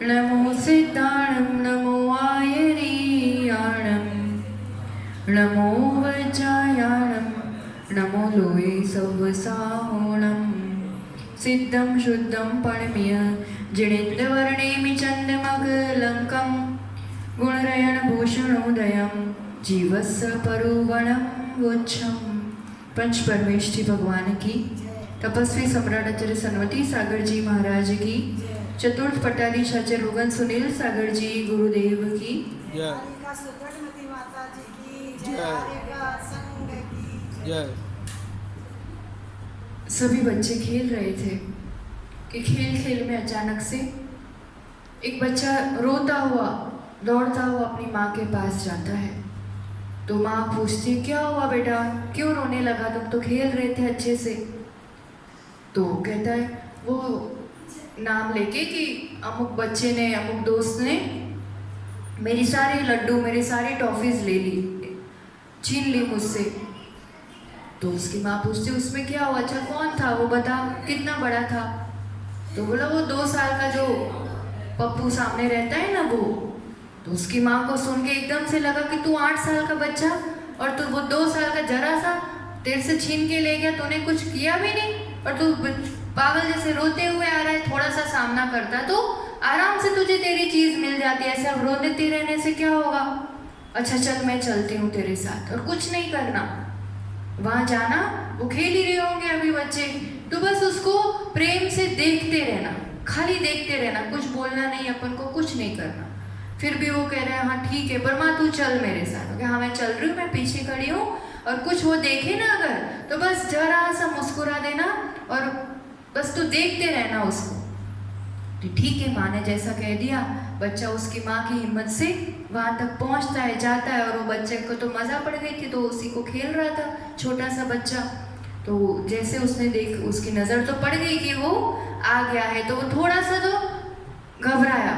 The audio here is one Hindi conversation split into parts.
नमो सिद्धाणं नमो आयरीयाणं नमो वज्रायाणं नमो लोये सवसाहोणं सिद्धं शुद्धं परमीय जिणेन्द्रवर्णेमि चन्दमगलङ्कं गुणरयणभूषणोदयं जीवस्य परुवणं वोच्छं। पंच परमेष्ठी भगवान की, तपस्वी सम्राट आचार्य सन्वती सागर जी महाराज की, चतुर्थ पटाधीश आचार्य रोगन सुनील सागर जी गुरुदेव की जय। सभी बच्चे खेल रहे थे कि खेल खेल में अचानक से एक बच्चा रोता हुआ दौड़ता हुआ अपनी माँ के पास जाता है। तो माँ पूछती है, क्या हुआ बेटा, क्यों रोने लगा, तुम तो खेल रहे थे अच्छे से। तो कहता है वो नाम लेके कि अमुक बच्चे ने, अमुक दोस्त ने मेरी सारे लड्डू, मेरी सारी टॉफीज ले ली, छीन ली मुझसे। तो उसकी माँ पूछती उसमें क्या हुआ, अच्छा कौन था वो, बता कितना बड़ा था। तो बोला वो 2 साल का जो पप्पू सामने रहता है ना वो। तो उसकी माँ को सुन के एकदम से लगा कि तू 8 साल का बच्चा और तू वो 2 साल का जरा सा तेरे से छीन के ले गया, तूने कुछ किया भी नहीं और तू पागल जैसे रोते हुए आ रहा है। थोड़ा सा सामना करता तो आराम से तुझे तेरी चीज मिल जाती है, ऐसा रोते रहने से क्या होगा। अच्छा चल मैं चलती हूँ तेरे साथ, और कुछ नहीं करना, वहां जाना, वो खेल ही रहे होंगे अभी बच्चे, तो बस उसको प्रेम से देखते रहना, खाली देखते रहना, कुछ बोलना नहीं, अपन को कुछ नहीं करना। फिर भी वो कह रहे हैं हाँ ठीक है पर माँ तू चल मेरे साथ। हाँ मैं चल रही हूँ, मैं पीछे खड़ी हूँ, और कुछ वो देखे ना अगर तो बस जरा सा मुस्कुरा देना और बस तू देखते रहना उसको। तो ठीक है, माँ ने जैसा कह दिया, बच्चा उसकी माँ की हिम्मत से वहां तक पहुंचता है, जाता है, और वो बच्चे को तो मजा पड़ गई थी तो उसी को खेल रहा था छोटा सा बच्चा। तो जैसे उसने देख, उसकी नजर तो पड़ गई कि वो आ गया है, तो वो थोड़ा सा तो घबराया,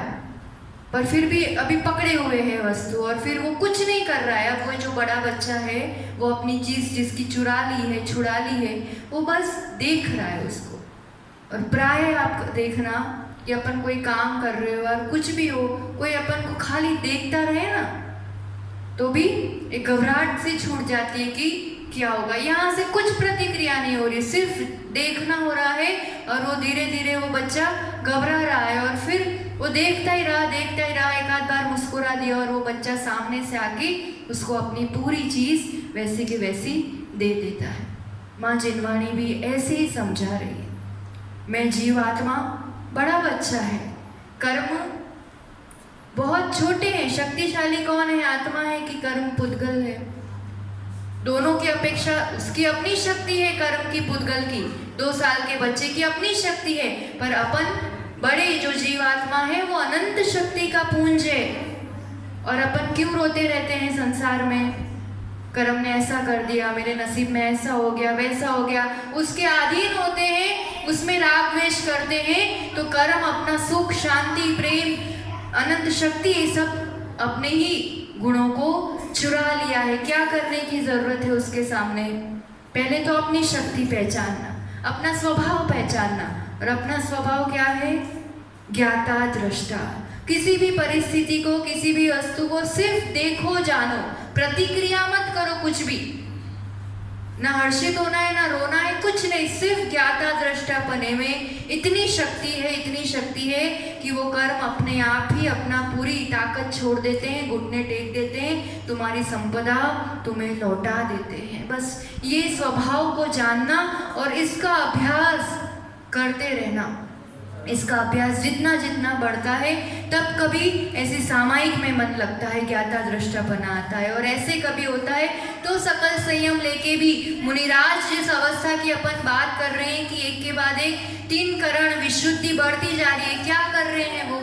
पर फिर भी अभी पकड़े हुए है वस्तु, और फिर वो कुछ नहीं कर रहा है। अब वो जो बड़ा बच्चा है वो अपनी चीज जिसकी चुरा ली है, छुड़ा ली है, वो बस देख रहा है उसको। और प्राय आप देखना कि अपन कोई काम कर रहे हो और कुछ भी हो, कोई अपन को खाली देखता रहे ना तो भी एक घबराहट से छूट जाती है कि क्या होगा। यहाँ से कुछ प्रतिक्रिया नहीं हो रही, सिर्फ देखना हो रहा है, और वो धीरे धीरे वो बच्चा घबरा रहा है, और फिर वो देखता ही रहा, एक आध बार मुस्कुरा दिया, और वो बच्चा सामने से आके उसको अपनी पूरी चीज वैसी की वैसी दे देता है। माँ जिनवाणी भी ऐसे ही समझा रही है, मैं जीवात्मा बड़ा बच्चा है, कर्म बहुत छोटे हैं, शक्तिशाली कौन है, आत्मा है कि कर्म पुद्गल है। दोनों की अपेक्षा उसकी अपनी शक्ति है, कर्म की पुद्गल की, 2 साल के बच्चे की अपनी शक्ति है, पर अपन बड़े जो जीवात्मा है वो अनंत शक्ति का पुंज है। और अपन क्यों रोते रहते हैं संसार में, कर्म ने ऐसा कर दिया, मेरे नसीब में ऐसा हो गया, वैसा हो गया, उसके अधीन होते हैं, उसमें राग द्वेष करते हैं, तो कर्म अपना सुख, शांति, प्रेम, अनंत शक्ति, ये सब अपने ही गुणों को चुरा लिया है। क्या करने की जरूरत है उसके सामने, पहले तो अपनी शक्ति पहचानना, अपना स्वभाव पहचानना, और अपना स्वभाव क्या है, ज्ञाता दृष्टा। किसी भी परिस्थिति को, किसी भी वस्तु को सिर्फ देखो, जानो, प्रतिक्रिया मत करो कुछ भी, ना हर्षित होना है ना रोना है, कुछ नहीं, सिर्फ ज्ञाता दृष्टा पने में इतनी शक्ति है, इतनी शक्ति है कि वो कर्म अपने आप ही अपना पूरी ताकत छोड़ देते हैं, घुटने टेक देते हैं, तुम्हारी संपदा तुम्हें लौटा देते हैं। बस ये स्वभाव को जानना और इसका अभ्यास करते रहना। इसका अभ्यास जितना जितना बढ़ता है तब कभी ऐसे सामायिक में मन लगता है, ज्ञाता दृष्टापना आता है, और ऐसे कभी होता है तो सकल संयम लेके भी मुनिराज जिस अवस्था की अपन बात कर रहे हैं कि एक के बाद एक 3 करण विशुद्धि बढ़ती जा रही है, क्या कर रहे हैं वो,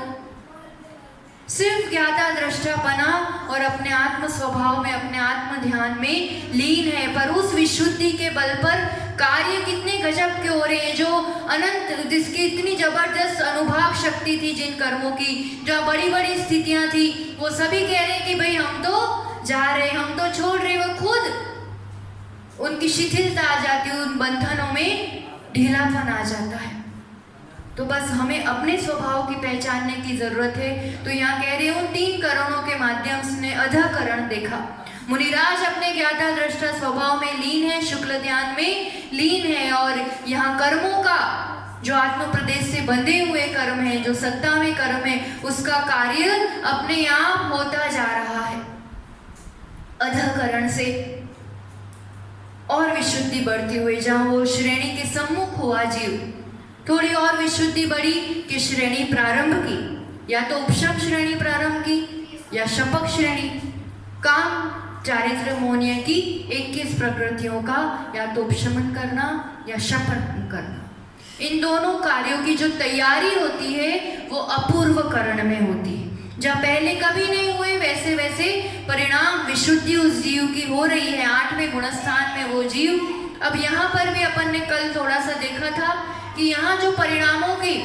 सिर्फ ज्ञाता दृष्टापना और अपने आत्म स्वभाव में, अपने आत्म ध्यान में लीन है। पर उस विशुद्धि के बल पर कार्य कितने गजब के हो रहे हैं, जो अनंत, जिसकी इतनी जबरदस्त अनुभाग शक्ति थी जिन कर्मों की, जो बड़ी बड़ी स्थितियां थी, वो सभी कह रहे हैं कि भाई हम तो जा रहे, हम तो छोड़ रहे, वो खुद उनकी शिथिलता आ जाती है, उन बंधनों में ढीलापन आ जाता है। तो बस हमें अपने स्वभाव की पहचानने की जरूरत है। तो यहाँ कह रही हूँ 3 करणों के माध्यम से अधःकरण देखा। मुनिराज अपने ज्ञाता दृष्टा स्वभाव में लीन है, शुक्ल ध्यान में लीन है, और यहाँ कर्मों का जो आत्म प्रदेश से बंधे हुए कर्म है, जो सत्ता में कर्म है, उसका कार्य अपने आप होता जा रहा है। अधःकरण से और विशुद्धि बढ़ती हुई, जहाँ वो श्रेणी के सम्मुख हुआ जीव, थोड़ी और विशुद्धि बढ़ी कि श्रेणी प्रारंभ की, या तो उपशम श्रेणी प्रारंभ की या शपक श्रेणी, काम चारित्र मोहनीय की 21 प्रकृतियों का या तो उपशमन करना या शपन करना। इन दोनों कार्यों की जो तैयारी होती है वो अपूर्व करण में होती है। जहाँ पहले कभी नहीं हुए वैसे वैसे परिणाम विशुद्धि उस जीव की हो रही है, 8वें गुणस्थान में वो जीव। अब यहाँ पर भी अपन ने कल थोड़ा सा देखा था कि यहाँ जो परिणामों की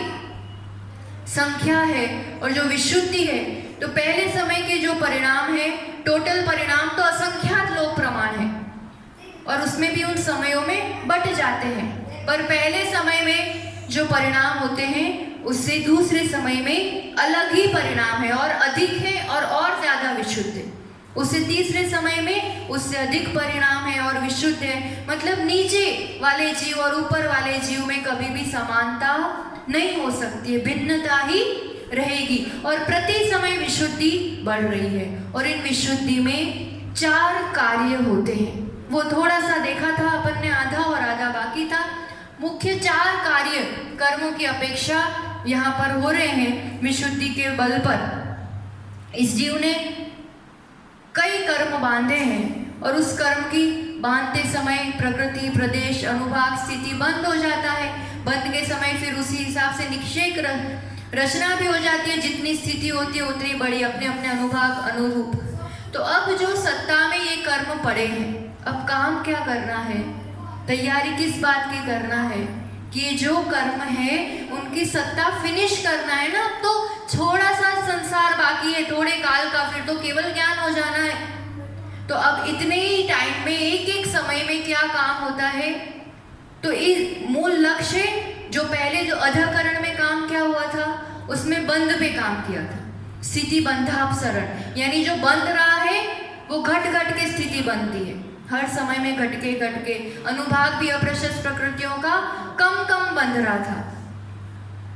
संख्या है और जो विशुद्धि है, तो पहले समय के जो परिणाम है, टोटल परिणाम तो असंख्यात लोक प्रमाण है और उसमें भी उन समयों में बट जाते हैं, पर पहले समय में जो परिणाम होते हैं उससे दूसरे समय में अलग ही परिणाम है और अधिक है और ज़्यादा विशुद्ध है। उससे तीसरे समय में उससे अधिक परिणाम है और विशुद्ध है। मतलब नीचे वाले जीव और ऊपर वाले जीव में कभी भी समानता नहीं हो सकती है, भिन्नता ही रहेगी और प्रति समय विशुद्धि बढ़ रही है। और इन विशुद्धि में 4 कार्य होते हैं, वो थोड़ा सा देखा था अपन ने, आधा और आधा बाकी था। मुख्य 4 कार्य कर्मों की अपेक्षा यहाँ पर हो रहे हैं विशुद्धि के बल पर। इस जीव ने कई कर्म बांधे हैं और उस कर्म की बांधते समय प्रकृति, प्रदेश, अनुभाग, स्थिति बंद हो जाता है। बंद के समय फिर उसी हिसाब से निक्षेप रचना भी हो जाती है, जितनी स्थिति होती है उतनी बड़ी, अपने अपने अनुभाग अनुरूप। तो अब जो सत्ता में ये कर्म पड़े हैं, अब काम क्या करना है, तैयारी किस बात की करना है कि ये जो कर्म है उनकी सत्ता फिनिश करना है ना। तो थोड़ा सा संसार बाकी है, थोड़े काल का, फिर तो केवल ज्ञान हो जाना है। तो अब इतने ही टाइम में एक एक समय में क्या काम होता है, तो इस मूल लक्ष्य जो पहले जो अधःकरण में काम क्या हुआ था, उसमें बंध पे काम किया था, स्थिति बंधापसरण, यानी जो बंध रहा है वो घट घट के स्थिति बनती है, हर समय में घट के अनुभाग भी अप्रशस्त प्रकृतियों का कम कम बंध रहा था।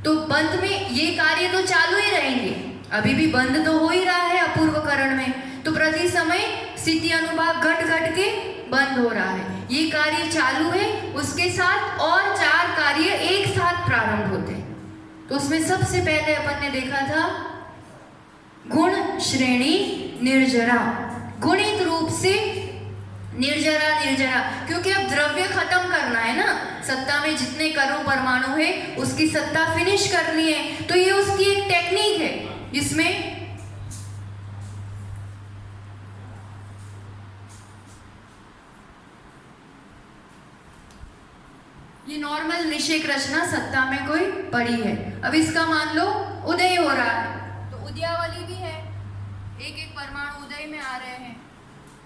तो बंध में ये कार्य तो चालू ही रहेंगे, अभी भी बंध तो हो ही रहा है अपूर्व करण में, तो प्रति समय स्थिति अनुभाग घट घट के बंद हो रहा है, ये कार्य चालू है। उसके साथ और 4 कार्य एक साथ प्रारंभ होते हैं। तो उसमें सबसे पहले अपन ने देखा था गुण श्रेणी निर्जरा, गुणित रूप से निर्जरा, क्योंकि अब द्रव्य खत्म करना है ना, सत्ता में जितने करोड़ परमाणु है उसकी सत्ता फिनिश करनी है। तो ये उसकी एक टेक्निक है जिसमें ये नॉर्मल निषेक रचना सत्ता में कोई पड़ी है। अब इसका मान लो उदय हो रहा है, तो उदयावली भी है, एक एक परमाणु उदय में आ रहे हैं,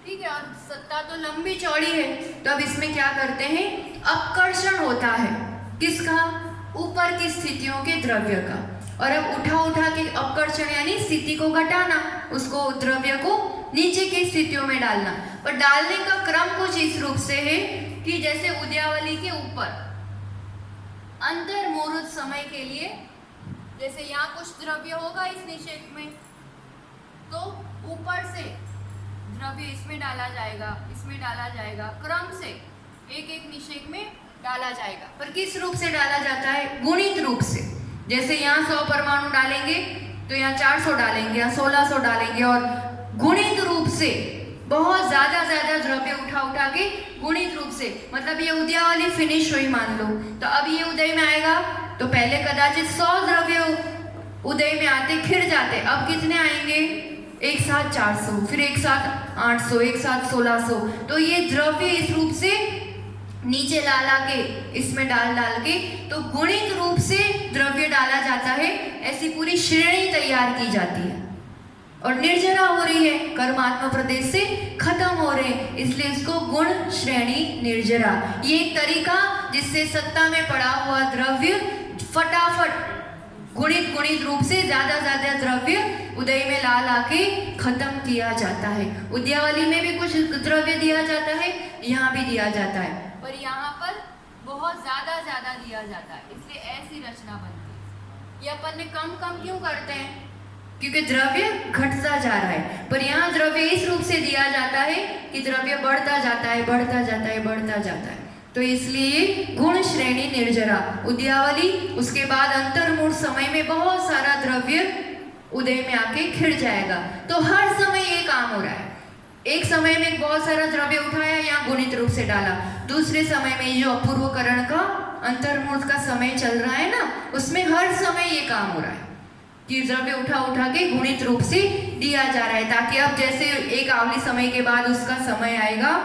ठीक है, और सत्ता तो लंबी चौड़ी है। तो अब इसमें क्या करते हैं, अपकर्षण होता है, किसका, ऊपर की स्थितियों के द्रव्य का, और अब उठा के अपकर्षण यानी स्थिति को घटाना, उसको द्रव्य को नीचे की स्थितियों में डालना। पर डालने का क्रम कुछ इस रूप से है कि जैसे उदयावली के ऊपर अंतर्मुहूर्त समय के लिए, जैसे यहाँ कुछ द्रव्य होगा इस निषेक में, तो ऊपर से द्रव्य इसमें डाला जाएगा, इसमें डाला जाएगा, क्रम से एक एक निषेक में डाला जाएगा। पर किस रूप से डाला जाता है, गुणित रूप से। जैसे यहाँ 100 परमाणु डालेंगे तो यहाँ 400 डालेंगे, यहाँ 1600 डालेंगे, और गुणित रूप से बहुत ज़्यादा द्रव्य उठा के गुणित रूप से, मतलब ये उदयावली फिनिश हुई मान लो, तो अब ये उदय में आएगा, तो पहले कदाचित 100 द्रव्य उदय में आते खिर जाते, अब कितने आएंगे, एक साथ 400, फिर एक साथ 800, एक साथ 1600। तो ये द्रव्य इस रूप से नीचे ला के इसमें डाल के, तो गुणित रूप से द्रव्य डाला जाता है, ऐसी पूरी श्रेणी तैयार की जाती है। और निर्जरा हो रही है, कर्मात्म प्रदेश से खत्म हो रहे हैं, इसलिए इसको गुण श्रेणी निर्जरा, ये एक तरीका जिससे सत्ता में पड़ा हुआ द्रव्य फटाफट गुणित रूप से ज्यादा द्रव्य उदय में ला के खत्म किया जाता है। उद्यावली में भी कुछ द्रव्य दिया जाता है, यहाँ भी दिया जाता है, पर यहाँ पर बहुत ज्यादा दिया जाता है, इसलिए ऐसी रचना बनती है। ये अपन ने कम क्यों करते हैं? क्योंकि द्रव्य घटता जा रहा है, पर यहाँ द्रव्य इस रूप से दिया जाता है कि द्रव्य बढ़ता जाता है। तो इसलिए गुण श्रेणी निर्जरा उद्यावली, उसके बाद अंतर्मूढ़ समय में बहुत सारा द्रव्य उदय में आके खिड़ जाएगा। तो हर समय ये काम हो रहा है, एक समय में बहुत सारा द्रव्य उठाया, यहाँ गुणित रूप से डाला, दूसरे समय में जो अपूर्वकरण का अंतर्मूढ़ का समय चल रहा है ना, उसमें हर समय ये काम हो रहा है कि द्रव्य उठा के गुणित रूप से दिया जा रहा है, ताकि अब जैसे एक आवली समय के बाद उसका समय आएगा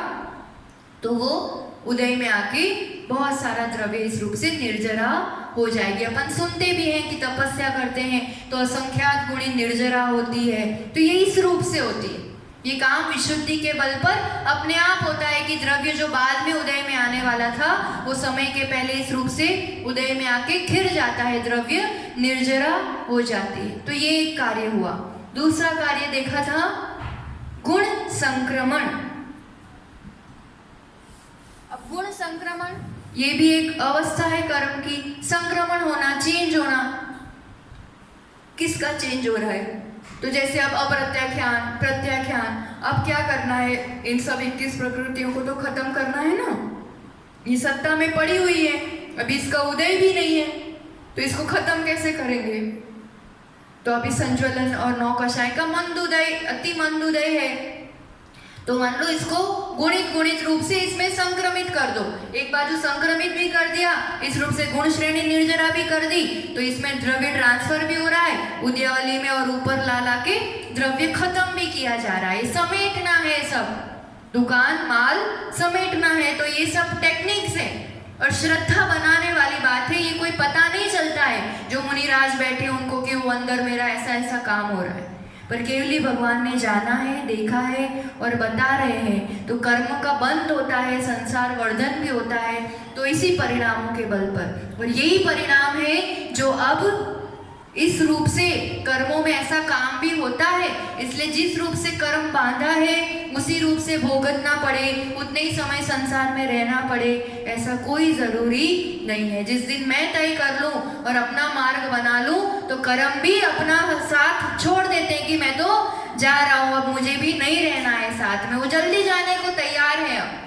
तो वो उदय में आके बहुत सारा द्रव्य इस रूप से निर्जरा हो जाएगी। अपन सुनते भी हैं कि तपस्या करते हैं तो असंख्यात गुणी निर्जरा होती है, तो ये इस रूप से होती है। ये काम विशुद्धि के बल पर अपने आप होता है कि द्रव्य जो बाद में उदय में आने वाला था वो समय के पहले इस रूप से उदय में आके खिड़ जाता है, द्रव्य निर्जरा हो जाती है। तो ये एक कार्य हुआ। दूसरा कार्य देखा था गुण संक्रमण। अब गुण संक्रमण ये भी एक अवस्था है कर्म की, संक्रमण होना, चेंज होना। किसका चेंज हो रहा है? तो जैसे अब अप्रत्याख्यान, प्रत्याख्यान, अब क्या करना है? इन सब 21 प्रकृतियों को तो खत्म करना है ना, ये सत्ता में पड़ी हुई है, अभी इसका उदय भी नहीं है, तो इसको खत्म कैसे करेंगे? तो अभी संज्वलन और नौकषाय का मंदोदय, अति मंदोदय है, तो मान लो इसको गुणित रूप से इसमें संक्रमित कर दो। एक बाजू संक्रमित भी कर दिया, इस रूप से गुण श्रेणी निर्जरा भी कर दी, तो इसमें द्रव्य ट्रांसफर भी हो रहा है उद्यावली में, और ऊपर ला के द्रव्य खत्म भी किया जा रहा है। समेटना है, सब दुकान माल समेटना है, तो ये सब टेक्निक्स है और श्रद्धा बनाने वाली बात है। ये कोई पता नहीं चलता है जो मुनिराज बैठे उनको कि वो अंदर मेरा ऐसा काम हो रहा है, पर केवली भगवान ने जाना है, देखा है और बता रहे हैं। तो कर्म का बंद होता है, संसार वर्धन भी होता है, तो इसी परिणामों के बल पर। और यही परिणाम है जो अब इस रूप से कर्मों में ऐसा काम भी होता है, इसलिए जिस रूप से कर्म बांधा है उसी रूप से भोगतना पड़े, उतने ही समय संसार में रहना पड़े, ऐसा कोई जरूरी नहीं है। जिस दिन मैं तय कर लूं और अपना मार्ग बना लूं तो कर्म भी अपना साथ छोड़ देते हैं कि मैं तो जा रहा हूं, अब मुझे भी नहीं रहना है साथ में, वो जल्दी जाने को तैयार है। अब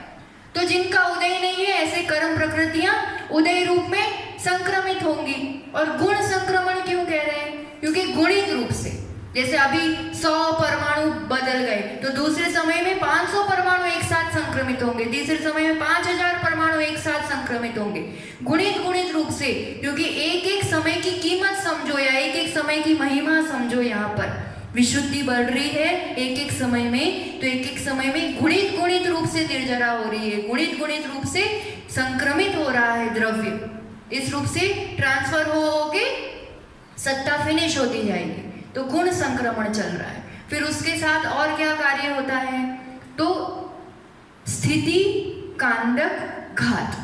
तो जिनका उदय नहीं है, ऐसे कर्म प्रकृतियां उदय रूप में संक्रमित होंगी। और गुण संक्रमण क्यों कह रहे हैं? क्योंकि गुणित रूप से, जैसे अभी 100 परमाणु बदल गए तो दूसरे समय में 500 परमाणु एक साथ संक्रमित होंगे, तीसरे समय में 5000 परमाणु एक साथ संक्रमित होंगे। गुणित रूप से, क्योंकि एक समय की कीमत समझो या एक समय की महिमा समझो। यहाँ पर विशुद्धि बढ़ रही है एक समय में, तो एक समय में गुणित रूप से निर्जरा हो रही है, गुणित रूप से संक्रमित हो रहा है द्रव्य, इस रूप से ट्रांसफर हो के सत्ता फिनिश होती जाएगी। तो गुण संक्रमण चल रहा है। फिर उसके साथ और क्या कार्य होता है? तो स्थिति कांडक घात।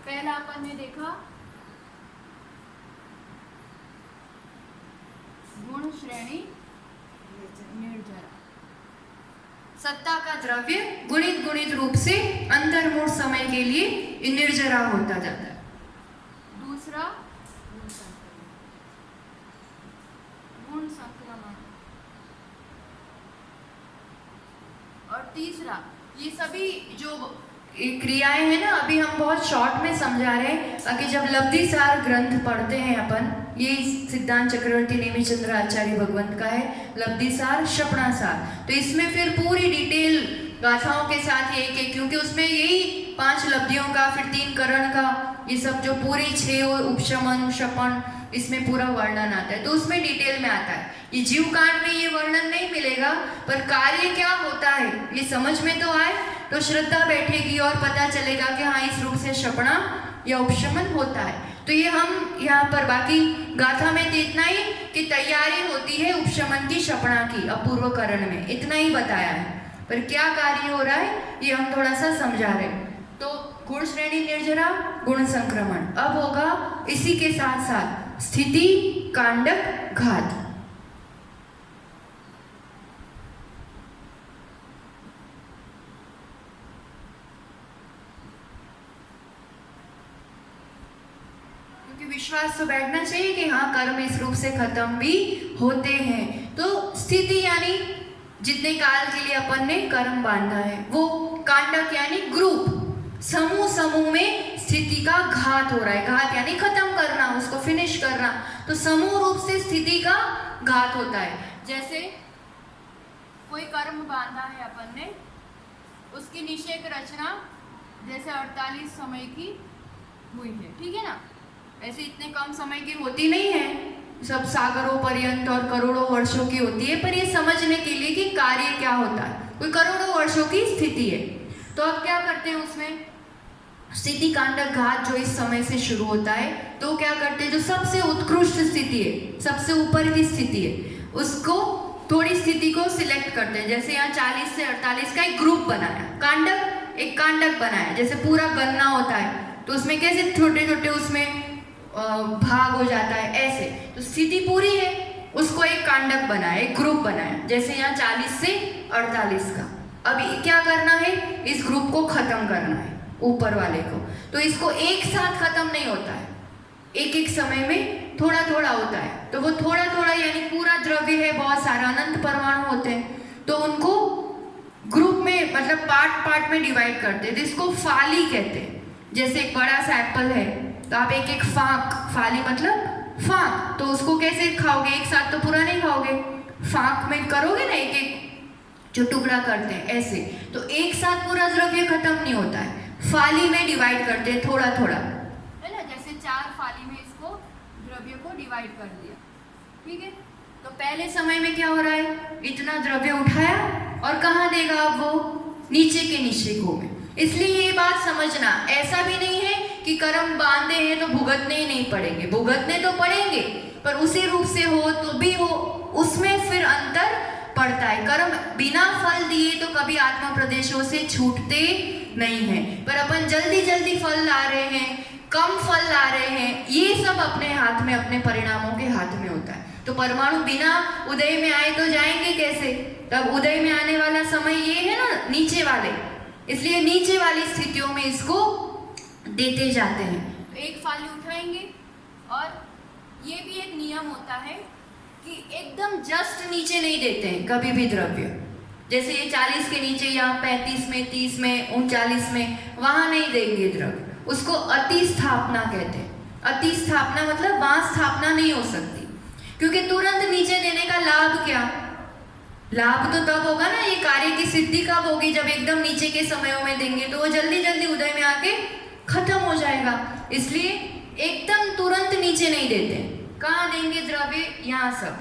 पहला अपन ने देखा गुण श्रेणी निर्जरा, सत्ता का द्रव्य गुणित रूप से अंतर्मूढ़ समय के लिए निर्जरा होता जाता है। दूसरा गुण संक्रमण, और तीसरा ये सभी जो क्रियाएं हैं ना, अभी हम बहुत शॉर्ट में समझा रहे हैं, ताकि जब लब्धिसार ग्रंथ पढ़ते हैं अपन, ये सिद्धांत चक्रवर्ती नेमिचंद्र आचार्य भगवंत का है, लब्धिसार क्षपणासार, तो इसमें फिर पूरी डिटेल गाथाओं के साथ एक, क्योंकि उसमें यही 5 लब्धियों का, फिर 3 करण का, ये सब जो पूरी 6 उपशमन क्षपण, इसमें पूरा वर्णन आता है, तो उसमें डिटेल में आता है। ये जीव कांड में ये वर्णन नहीं मिलेगा, पर कार्य क्या होता है ये समझ में तो आए तो श्रद्धा बैठेगी और पता चलेगा कि हाँ इस रूप से क्षपणा या उपशमन होता है। तो ये हम यहाँ पर, बाकी गाथा में तो इतना ही कि तैयारी होती है उपशमन की, क्षपणा की, अपूर्व करण में इतना ही बताया है, पर क्या कार्य हो रहा है ये हम थोड़ा सा समझा रहे हैं। तो गुण श्रेणी निर्जरा, गुण संक्रमण। अब होगा इसी के साथ साथ स्थिति, कांडक, घात। विश्वास तो बैठना चाहिए कि हाँ, कर्म इस रूप से खत्म भी होते हैं। तो स्थिति यानी जितने काल के लिए अपन ने कर्म बांधा है वो, कांडक यानी ग्रुप, समूह समूह में स्थिति का घात हो रहा है। घात यानी खत्म करना, उसको फिनिश करना। तो समूह रूप से स्थिति का घात होता है। जैसे कोई कर्म बांधा है अपन ने, उसकी निषेक रचना जैसे 48 समय की हुई है, ठीक है ना। ऐसे इतने कम समय की होती नहीं है, सब सागरों पर्यंत और करोड़ों वर्षों की होती है। पर ये समझने के लिए कि कार्य क्या होता है, कोई करोड़ों वर्षों की स्थिति है। तो अब क्या करते हैं उसमें, स्थिति, कांडक, घात जो इस समय से शुरू होता है, तो क्या करते हैं, जो सबसे उत्कृष्ट स्थिति है, सबसे ऊपर की स्थिति है, उसको थोड़ी स्थिति को सिलेक्ट करते हैं। जैसे यहाँ 40 से 48 का एक ग्रुप बनाया, कांडक, एक कांडक बनाया। जैसे पूरा गन्ना होता है तो उसमें कैसे छोटे छोटे उसमें भाग हो जाता है, ऐसे। तो स्थिति पूरी है, उसको एक कांडक बनाया, एक ग्रुप बनाया। जैसे यहाँ 40 से 48 का। अभी क्या करना है, इस ग्रुप को खत्म करना है, ऊपर वाले को। तो इसको एक साथ खत्म नहीं होता है, एक एक समय में थोड़ा थोड़ा होता है। तो वो थोड़ा थोड़ा यानी पूरा द्रव्य है, बहुत सारा अनंत परमाणु होते हैं, तो उनको ग्रुप में मतलब पार्ट पार्ट में डिवाइड करते हैं। तो इसको फाली कहते हैं। जैसे एक बड़ा सा एप्पल है, तो आप एक एक फाक, फाली मतलब फाक, तो उसको कैसे खाओगे, एक साथ तो पूरा नहीं खाओगे, फाक में करोगे ना, एक एक जो टुकड़ा करते हैं ऐसे। तो एक साथ पूरा द्रव्य खत्म नहीं होता है, फाली में डिवाइड करते हैं थोड़ा थोड़ा, है ना। जैसे 4 फाली में इसको द्रव्य को डिवाइड कर दिया, ठीक है। तो पहले समय में क्या हो रहा है, इतना द्रव्य उठाया और कहाँ देगा अब वो, नीचे के निश्चयकों में। इसलिए ये बात समझना, ऐसा भी नहीं है कि कर्म बांधे हैं तो भुगतने ही नहीं पड़ेंगे, भुगतने तो पड़ेंगे, पर उसी रूप से हो तो भी हो, उसमें फिर अंतर पड़ता है। कर्म बिना फल दिए तो कभी आत्मा प्रदेशों से छूटते नहीं हैं, पर अपन जल्दी जल्दी फल ला रहे हैं, कम फल ला रहे हैं, ये सब अपने हाथ में, अपने परिणामों के हाथ में होता है। तो परमाणु बिना उदय में आए तो जाएंगे कैसे, तब उदय में आने वाला समय ये है ना, नीचे वाले, इसलिए नीचे वाली स्थितियों में इसको देते जाते हैं। तो एक फाली उठाएंगे, और ये भी एक नियम होता है कि एकदम जस्ट नीचे नहीं देते हैं कभी भी द्रव्य। जैसे ये 40 के नीचे या 35 में, 30 में, 39 में, वहां नहीं देंगे द्रव्य, उसको अति स्थापना कहते हैं। अति स्थापना मतलब वहां स्थापना नहीं हो सकती, क्योंकि तुरंत नीचे देने का लाभ क्या, लाभ तो तब होगा ना, ये कार्य की सिद्धि कब होगी, जब एकदम नीचे के समयों में देंगे तो वो जल्दी जल्दी उदय में आके खत्म हो जाएगा। इसलिए एकदम तुरंत नीचे नहीं देते। कहाँ देंगे द्रव्य, यहाँ सब,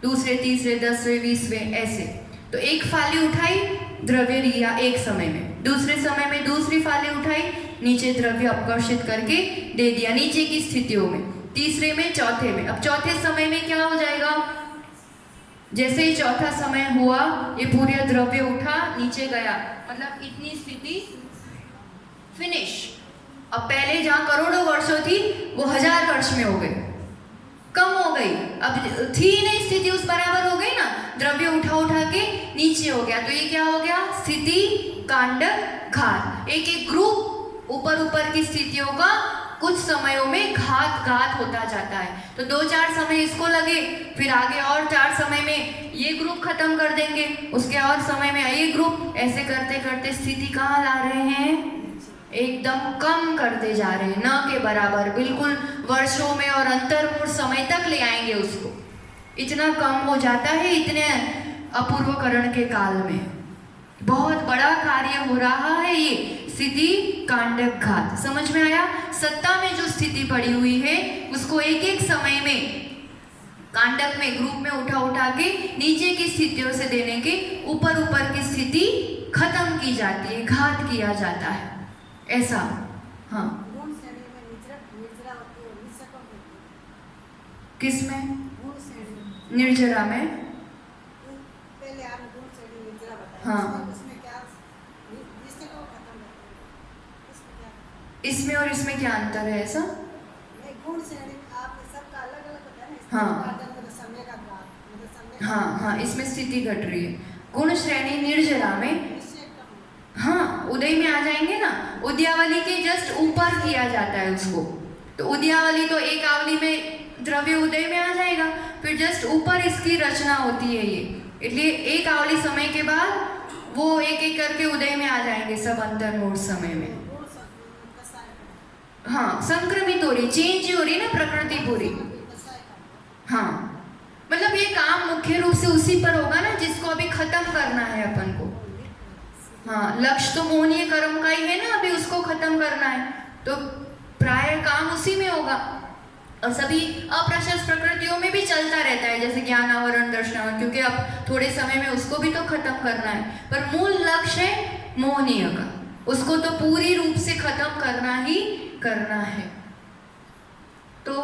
दूसरे, तीसरे, 10वें, 20वें, ऐसे। तो एक फाली उठाई, द्रव्य लिया एक समय में, दूसरे समय में दूसरी फाली उठाई, नीचे द्रव्य आकर्षित करके दे दिया नीचे की स्थितियों में, तीसरे में, चौथे में। अब चौथे समय में क्या हो जाएगा, जैसे ही चौथा समय हुआ, ये पूरे द्रव्य उठा, नीचे गया, मतलब इतनी स्थिति फिनिश। अब पहले जहाँ करोड़ों वर्षों थी वो 1000 वर्ष में हो गई, कम हो गई, अब थी नहीं स्थिति, उस बराबर हो गई ना, द्रव्य उठा उठा के नीचे हो गया। तो ये क्या हो गया, स्थिति, कांडक, घात। एक एक ग्रुप ऊपर ऊपर की स्थितियों का कुछ समयों में घात घात होता जाता है। तो 2-4 समय इसको लगे, फिर आगे और 4 समय में ये ग्रुप खत्म कर देंगे, उसके और समय में ये ग्रुप, ऐसे करते करते स्थिति कहाँ ला रहे हैं, एकदम कम करते जा रहे हैं, न के बराबर, बिल्कुल वर्षों में और अंतर्मूर समय तक ले आएंगे उसको। इतना कम हो जाता है इतने अपूर्वकरण के काल में। बहुत बड़ा कार्य हो रहा है ये स्थिति, कांडक, घात। समझ में आया? सत्ता में जो स्थिति पड़ी हुई है उसको एक एक समय में कांडक में, ग्रुप में उठा उठा के नीचे की स्थितियों से देने के ऊपर ऊपर की स्थिति खत्म की जाती है, घात किया जाता है, ऐसा। हाँ, किसमें? निर्जरा में। पहले आपने गुण श्रेणी निर्जरा बताया। हाँ, उसमें क्या, जिससे को खत्म करते हैं, उसमें क्या इसमें और इसमें क्या अंतर है ऐसा? नहीं, गुण श्रेणी आप सबका अलग अलग होता है ना। हाँ। मतलब समय का ग्राफ, मतलब समय हाँ हाँ, इसमें स्थिति घट रही है। गुण श्रेणी निर्जरा में, निश्चय कम। हाँ उदय में आ जाएंगे ना, उद्यावली के जस्ट ऊपर किया जाता है उसको। तो उद्यावली तो एक आवली में द्रव्य उदय में आ जाएगा, फिर जस्ट ऊपर इसकी रचना होती है ये, इसलिए एक आवली समय के बाद वो एक एक करके उदय में आ जाएंगे सब अंतर्मुहूर्त समय में। गुण कसाय का, हाँ, संक्रमित हो रही, चेंज हो रही ना प्रकृति पूरी। कसाय का। हाँ, मतलब ये काम मुख्य रूप से उसी पर होगा ना जिसको अभी खत्म करना है अपन को। हाँ, लक्ष्य तो मोहनीय कर्म का ही है ना, अभी उसको खत्म करना है, तो प्राय काम उसी में होगा। और सभी अप्रशस्त प्रकृतियों में भी चलता रहता है, जैसे ज्ञान आवरण, दर्शन आवरण, क्योंकि अब थोड़े समय में उसको भी तो खत्म करना है, पर मूल लक्ष्य है मोहनीय का, उसको तो पूरी रूप से खत्म करना ही करना है। तो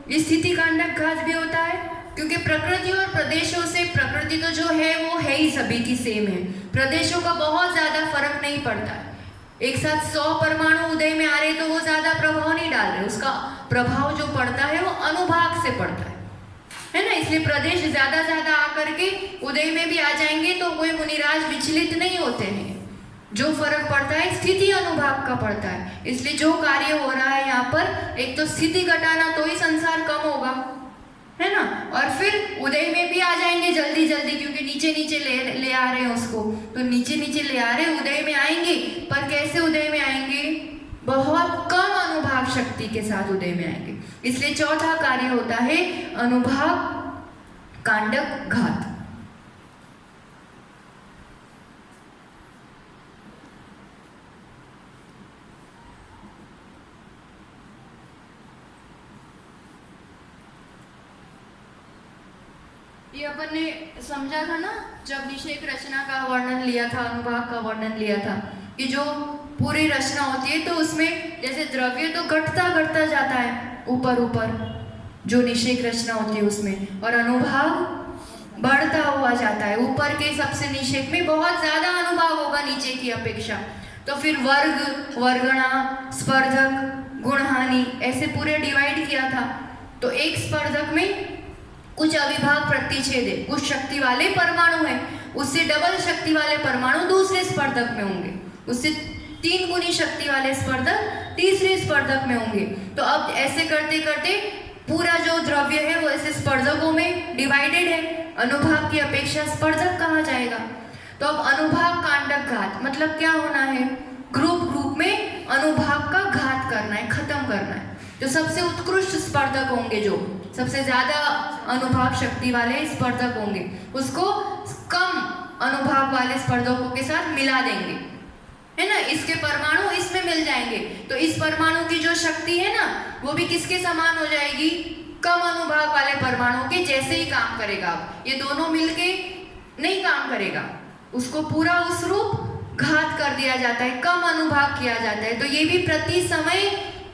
ये स्थिति कांडक घात भी होता है, क्योंकि प्रकृति और प्रदेशों से, प्रकृति तो जो है वो है ही सभी की सेम है, प्रदेशों का बहुत ज्यादा फर्क नहीं पड़ता है। एक साथ 100 परमाणु उदय में आ रहे तो वो ज्यादा प्रभाव नहीं डाल रहे, उसका प्रभाव जो पड़ता है वो अनुभाग से पड़ता है ना। इसलिए प्रदेश ज्यादा आकर के उदय में भी आ जाएंगे तो कोई मुनिराज विचलित नहीं होते हैं। जो फर्क पड़ता है स्थिति अनुभाग का पड़ता है। इसलिए जो कार्य हो रहा है यहाँ पर, एक तो स्थिति घटाना तो ही संसार कम होगा, है ना, और फिर उदय में भी आ जाएंगे जल्दी जल्दी, क्योंकि नीचे नीचे ले आ रहे हैं उसको, तो नीचे नीचे ले आ रहे हैं, उदय में आएंगे। पर कैसे उदय में आएंगे? बहुत कम अनुभाग शक्ति के साथ उदय में आएंगे। इसलिए चौथा कार्य होता है अनुभाग कांडक घात। ये अपन ने समझा था ना जब निषेक रचना का वर्णन लिया था, अनुभाग का वर्णन लिया था, कि जो पूरी रचना होती है तो उसमें जैसे द्रव्य तो घटता जाता है ऊपर ऊपर, जो निषेक रचना होती है उसमें, और अनुभाग बढ़ता हुआ जाता है। ऊपर के सबसे निषेक में बहुत ज्यादा अनुभाग होगा नीचे की अपेक्षा। तो फिर वर्ग, वर्गणा, स्पर्धक, गुणहानि, ऐसे पूरे डिवाइड किया था। तो एक स्पर्धक में कुछ अविभाग प्रतिच्छेद है, कुछ शक्ति वाले परमाणु हैं, उससे डबल शक्ति वाले परमाणु दूसरे स्पर्धक में होंगे, उससे 3 गुनी शक्ति वाले स्पर्धक तीसरे स्पर्धक में होंगे। तो अब ऐसे करते करते पूरा जो द्रव्य है वो ऐसे स्पर्धकों में डिवाइडेड है, अनुभाग की अपेक्षा स्पर्धक कहा जाएगा। तो अब अनुभाग कांडक घात मतलब क्या होना है? ग्रुप में अनुभाग का घात करना है, खत्म करना है। जो सबसे उत्कृष्ट स्पर्धक होंगे, जो सबसे ज्यादा अनुभाग शक्ति वाले स्पर्धक होंगे, उसको कम अनुभाग वाले स्पर्धकों के साथ मिला देंगे, है ना। इसके परमाणु इसमें मिल जाएंगे, तो इस परमाणु की जो शक्ति है ना वो भी किसके समान हो जाएगी? कम अनुभाग वाले परमाणु के जैसे ही काम करेगा। ये दोनों मिलके नहीं काम करेगा, उसको पूरा उस रूप घात कर दिया जाता है, कम अनुभाग किया जाता है। तो ये भी प्रति समय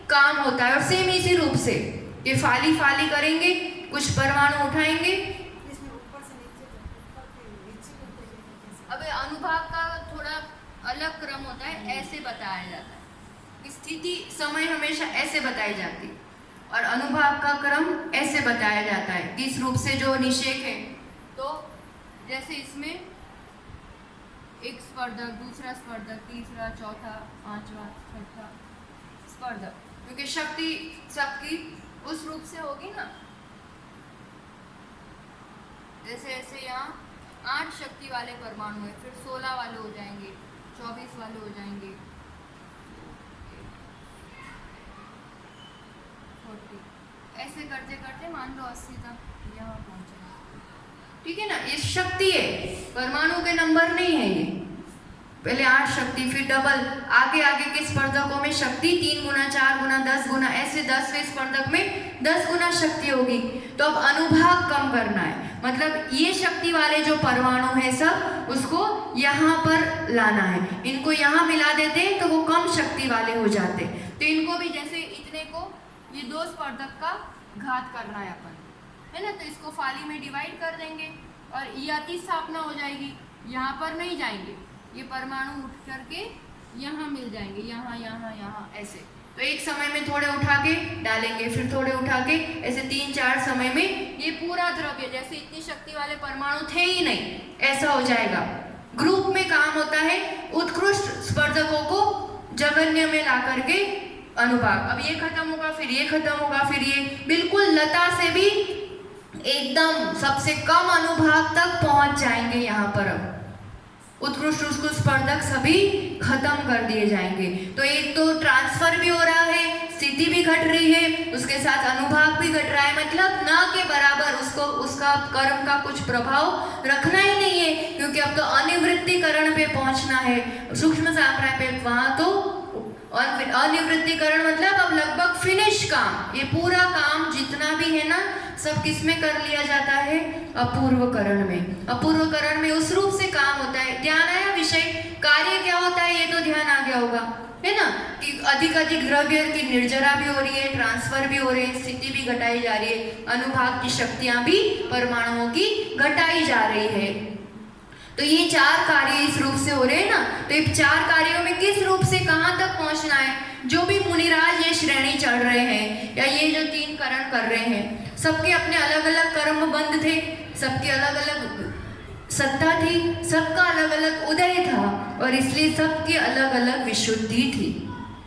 काम होता है, और सेम इसी रूप से ये फाली करेंगे, कुछ परमाणु उठाएंगे। इसमें ऊपर से नीचे, ऊपर से नीचे होते हैं। अब अनुभाग का थोड़ा अलग क्रम होता है, ऐसे बताया जाता है। स्थिति समय हमेशा ऐसे बताई जाती है, और अनुभाग का क्रम ऐसे बताया जाता है, किस रूप से जो निषेक है। तो जैसे इसमें एक स्पर्धक, दूसरा स्पर्धक, तीसरा, चौथा, पांचवा, छठा स्पर्धक, क्योंकि शक्ति सबकी उस रूप से होगी ना। जैसे ऐसे यहाँ 8 शक्ति वाले परमाणु है, फिर 16 वाले हो जाएंगे, 24 वाले हो जाएंगे, 40, ऐसे करते करते मान लो 80 तक यहाँ पहुँचे। ठीक है ना, ये शक्ति है, परमाणु के नंबर नहीं है ये। पहले 8 शक्ति, फिर डबल, आगे के स्पर्धकों में शक्ति 3 गुना, 4 गुना, 10 गुना, ऐसे 10वें स्पर्धक में 10 गुना शक्ति होगी। तो अब अनुभाग कम करना है, मतलब ये शक्ति वाले जो परमाणु है सब, उसको यहाँ पर लाना है। इनको यहाँ मिला देते हैं तो वो कम शक्ति वाले हो जाते। तो इनको भी जैसे इतने को ये 2 स्पर्धक का घात करना है अपन, है ना। तो इसको फाली में डिवाइड कर देंगे और ये अति स्थापना हो जाएगी, यहाँ पर नहीं जाएंगे, ये परमाणु उठ करके यहाँ मिल जाएंगे, यहाँ यहाँ यहाँ ऐसे। तो एक समय में थोड़े उठा के डालेंगे, फिर थोड़े उठा के, ऐसे 3-4 समय में ये पूरा द्रव्य, जैसे इतनी शक्ति वाले परमाणु थे ही नहीं, ऐसा हो जाएगा। ग्रुप में काम होता है उत्कृष्ट स्पर्धकों को जगन्य में ला करके अनुभाग, अब ये खत्म होगा, फिर ये खत्म होगा, फिर ये, बिल्कुल लता से भी एकदम सबसे कम अनुभाग तक पहुंच जाएंगे। यहाँ पर अब उत्कृष्ट उत्कृष्ट स्पर्धक सभी खत्म कर दिए जाएंगे। तो एक तो ट्रांसफर भी हो रहा है, स्थिति भी घट रही है, उसके साथ अनुभाग भी घट रहा है, मतलब ना के बराबर उसको उसका कर्म का कुछ प्रभाव रखना ही नहीं है, क्योंकि अब तो अनिवृत्तिकरण पे पहुंचना है, सूक्ष्म सांप्राय पे। वहां तो अनिवृत्तिकरण मतलब अब लगभग फिनिश काम, ये पूरा काम जितना भी है ना सब किस में कर लिया जाता है? अपूर्वकरण में। अपूर्वकरण में उस रूप से काम होता है। ध्यान आया विषय, कार्य क्या होता है ये तो ध्यान आ गया होगा, है ना, कि अधिक अधिक द्रव्य की निर्जरा भी हो रही है, ट्रांसफर भी हो रहे हैं, स्थिति भी घटाई जा रही है, अनुभाग की शक्तियां भी परमाणुओं की घटाई जा रही है। तो ये 4 कार्य इस रूप से हो रहे हैं ना, तो ये 4 कार्यों में किस रूप से कहाँ तक पहुंचना है? जो भी मुनिराज ये श्रेणी चढ़ रहे हैं या ये जो 3 करण कर रहे हैं, सबके अपने अलग अलग कर्म बंध थे, सबकी अलग अलग सत्ता थी, सबका अलग अलग उदय था, और इसलिए सबकी अलग अलग विशुद्धि थी।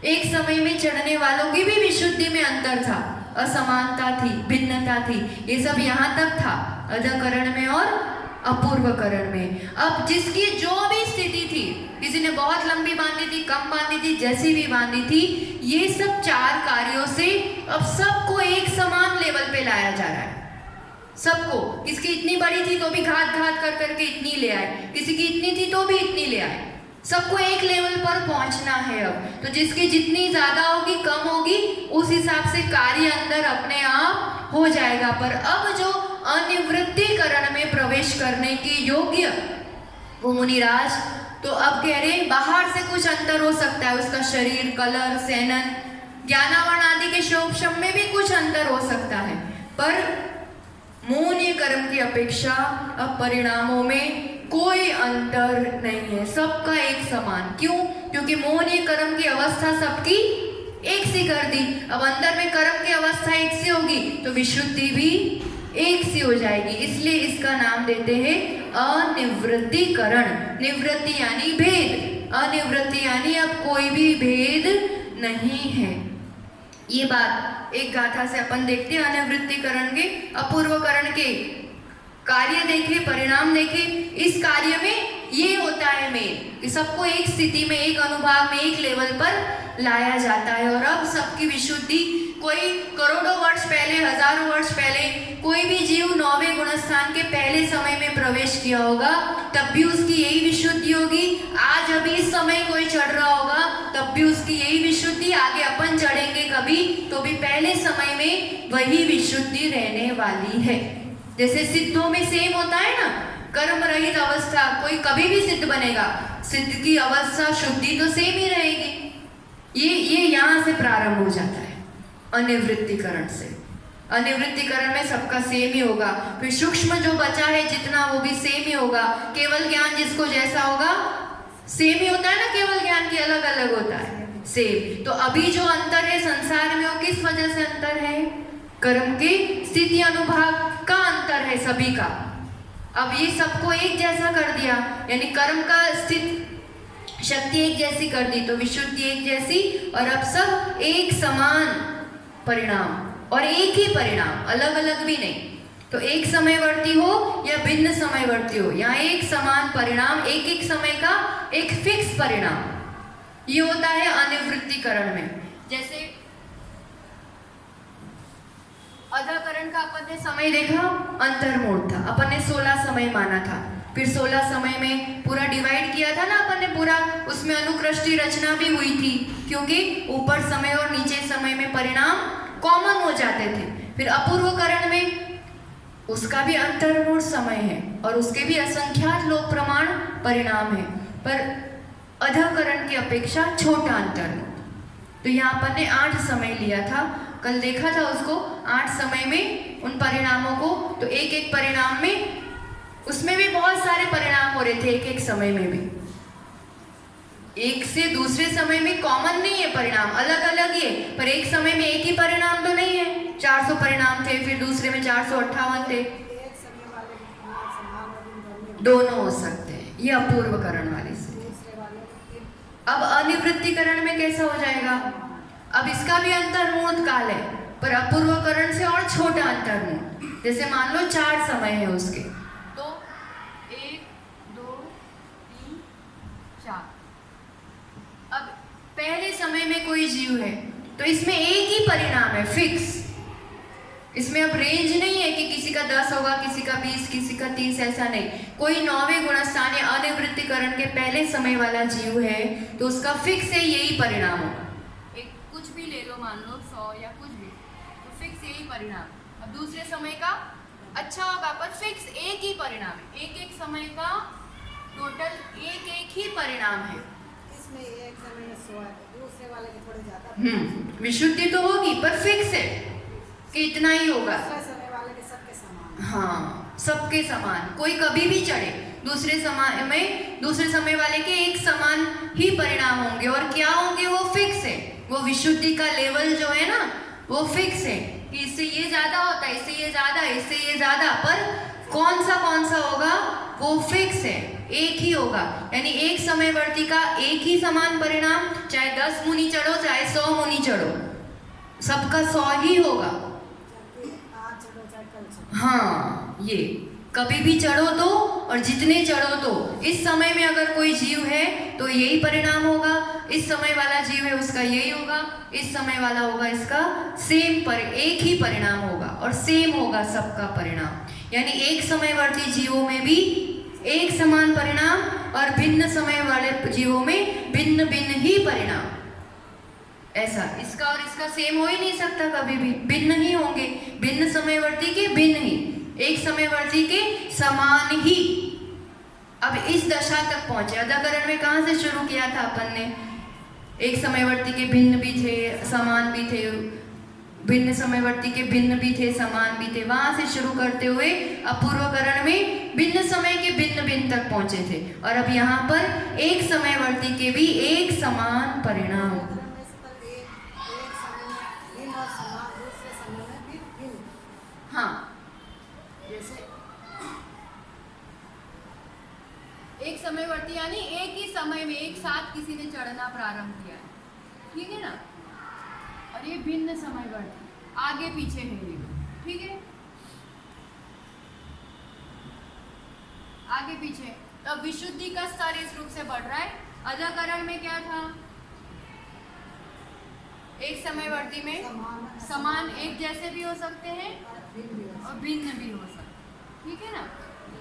एक समय में चढ़ने वालों की भी विशुद्धि में अंतर था, असमानता थी, भिन्नता थी, ये सब यहाँ तक था, अधकरण में और अपूर्वकरण में। अब जिसकी जो भी स्थिति थी, किसी ने बहुत लंबी बांधी थी, कम बांधी थी, जैसी भी बांधी थी, ये सब 4 कार्यों से अब सबको एक समान लेवल पे लाया जा रहा है। सबको, किसकी इतनी बड़ी थी तो भी घात घात कर करके इतनी ले आए, किसी की इतनी थी तो भी इतनी ले आए, सबको एक लेवल पर पहुंचना है। अब तो जिसकी जितनी ज्यादा होगी कम होगी उस हिसाब से कार्य अंदर अपने आप हो जाएगा। पर अब जो अनिवृत्तिकरण में प्रवेश करने के योग्य वो मुनिराज, तो अब कह रहे बाहर से कुछ अंतर हो सकता है, उसका शरीर, कलर, सेनन, ज्ञानावरण आदि के शोभशम में भी कुछ अंतर हो सकता है, पर मोहनीय कर्म की अपेक्षा अब परिणामों में कोई अंतर नहीं है, सबका एक समान। क्यों? क्योंकि मोहनीय कर्म की अवस्था सबकी एक सी कर दी। अब अंदर में कर्म की अवस्था एक सी होगी तो विशुद्धि भी एक सी हो जाएगी, इसलिए इसका नाम देते हैं अनिवृत्तिकरण। निवृत्ति यानी भेद, अनिवृत्ति यानी अब कोई भी भेद नहीं है। ये बात एक गाथा से अपन देखते हैं, अनिवृत्तिकरण के, अपूर्वकरण के कार्य देखे, परिणाम देखे। इस कार्य में ये होता है मेन कि सबको एक स्थिति में, एक अनुभाग में, एक लेवल पर लाया जाता है। और अब सबकी विशुद्धि, कोई करोड़ों वर्ष पहले, हजारों वर्ष पहले कोई भी जीव 9वें गुणस्थान के पहले समय में प्रवेश किया होगा, तब भी उसकी यही विशुद्धि होगी। आज अभी इस समय कोई चढ़ रहा होगा तब भी उसकी यही विशुद्धि, आगे अपन चढ़ेंगे कभी तो भी पहले समय में वही विशुद्धि रहने वाली है। जैसे सिद्धों में सेम होता है ना, कर्म रहित अवस्था, कोई कभी भी सिद्ध बनेगा, सिद्ध की अवस्था, शुद्धि तो सेम ही रहेगी। ये यहाँ से प्रारंभ हो जाता है अनिवृत्तिकरण से। अनिवृत्तिकरण में सबका सेम ही होगा, फिर सूक्ष्म जो बचा है जितना वो भी सेम ही होगा। केवल ज्ञान जिसको जैसा होगा सेम ही होता है ना, केवल ज्ञान की अलग अलग होता है सेम। तो अभी जो अंतर है संसार में वो किस वजह से अंतर है? कर्म के स्थिति अनुभाग का अंतर है सभी का। अब ये सबको एक जैसा कर दिया, यानी कर्म का स्थिति शक्ति एक जैसी कर दी तो विशुद्धि एक जैसी, और अब सब एक समान परिणाम और एक ही परिणाम, अलग अलग भी नहीं। तो एक समयवर्ती हो या भिन्न समयवर्ती हो, यहाँ एक समान परिणाम, एक एक समय का एक फिक्स परिणाम, ये होता है अनिवृत्तिकरण में। जैसे अधकरण का अपन ने समय देखा, अंतर्मूढ़ था, अपन ने 16 समय माना था, फिर 16 समय में पूरा डिवाइड किया था ना अपन ने पूरा, उसमें अनुकृष्टि रचना भी हुई थी, क्योंकि ऊपर समय और नीचे समय में परिणाम कॉमन हो जाते थे। फिर अपूर्वकरण में उसका भी अंतर्मूढ़ समय है और उसके भी असंख्यात लोक प्रमाण परिणाम है, पर अधकरण की अपेक्षा छोटा अंतर्मूढ़। तो यहाँ अपन ने 8 समय लिया था, कल देखा था उसको, 8 समय में उन परिणामों को, तो एक एक परिणाम में उसमें भी बहुत सारे परिणाम हो रहे थे एक एक समय में भी। एक से दूसरे समय में कॉमन नहीं है परिणाम, अलग अलग ही है, पर एक समय में एक ही परिणाम तो नहीं है। 400 परिणाम थे, फिर दूसरे में 458 थे, एक समय वाले के समान समान और इन दोनों हो सकते हैं। ये अपूर्वकरण वाली स्थिति। दूसरे वाले के अब अनिवृत्तिकरण में कैसा हो जाएगा? अब इसका भी अंतर्मूर्त काल है, पर अपूर्वकरण से और छोटा अंतर्मूर्त। जैसे मान लो 4 समय है उसके, तो 1 2 3 4। अब पहले समय में कोई जीव है तो इसमें एक ही परिणाम है, फिक्स। इसमें अब रेंज नहीं है कि किसी का 10 होगा, किसी का 20, किसी का 30, ऐसा नहीं। कोई 9वें गुणस्थान या अनिवृत्तिकरण के पहले समय वाला जीव है तो उसका फिक्स है, यही परिणाम होगा। एक कुछ भी ले लो, मान लो 100 या कुछ भी, तो फिक्स यही परिणाम। अब दूसरे समय का अच्छा होगा, पर फिक्स एक ही परिणाम है। एक एक समय का टोटल एक एक ही परिणाम है। इसमें एक समय में 100 है, दूसरे वाले के थोड़े ज्यादा विशुद्धि तो होगी, पर फिक्स है कि इतना ही होगा। दूसरे समय वाले के सबके समान। हाँ, सबके समान, कोई कभी भी चढ़े। दूसरे समय वाले के एक समान ही परिणाम होंगे, और क्या होंगे वो फिक्स है। वो विशुद्धि का लेवल जो है ना, वो फिक्स है कि इससे ये ज्यादा होता है, इससे ये ज्यादा, इससे ये ज्यादा, पर कौन सा होगा वो फिक्स है, एक ही होगा। यानी एक समयवर्ती का एक ही समान परिणाम, चाहे 10 मुनि चढ़ो चाहे 100 मुनि चढ़ो, सबका 100 ही होगा। आज चलो चाहे कल चलो। हाँ, ये कभी भी चढ़ो तो, और जितने चढ़ो तो। इस समय में अगर कोई जीव है तो यही परिणाम होगा, इस समय वाला जीव है उसका यही होगा, इस समय वाला होगा इसका सेम, पर एक ही परिणाम होगा और सेम होगा सबका परिणाम। यानी एक समयवर्ती जीवों में भी एक समान परिणाम, और भिन्न समय वाले जीवों में भिन्न भिन्न ही परिणाम। ऐसा इसका और इसका सेम हो ही नहीं सकता, कभी भी भिन्न ही होंगे। भिन्न समयवर्ती के भिन्न ही, एक समयवर्ती के समान ही। अब इस दशा तक पहुंचे। अदाकरण में कहाँ से शुरू किया था अपन ने? एक समयवर्ती के भिन्न भी थे, समान भी थे, भिन्न समयवर्ती के भिन्न भी थे, समान भी थे। वहां से शुरू करते हुए अपूर्वकरण में भिन्न समय के भिन्न भिन्न तक पहुंचे थे, और अब यहाँ पर एक समयवर्ती के भी एक समान परिणाम। अगर में से पर एक समय में भिन्न और समान, दूसरे समय में भी भिन्न। हाँ, जैसे एक समयवर्ती यानी एक ही समय में एक साथ किसी ने चढ़ना प्रारंभ किया, ठीक है ना। और ये भिन्न समयवर्ती आगे पीछे है ये, ठीक है, आगे पीछे। तो विशुद्धि का स्तर इस रूप से बढ़ रहा है। अजाकरण में क्या था? एक समयवर्ती में समान एक जैसे भी हो सकते हैं और भिन्न भी हो सकते हैं, ठीक है ना।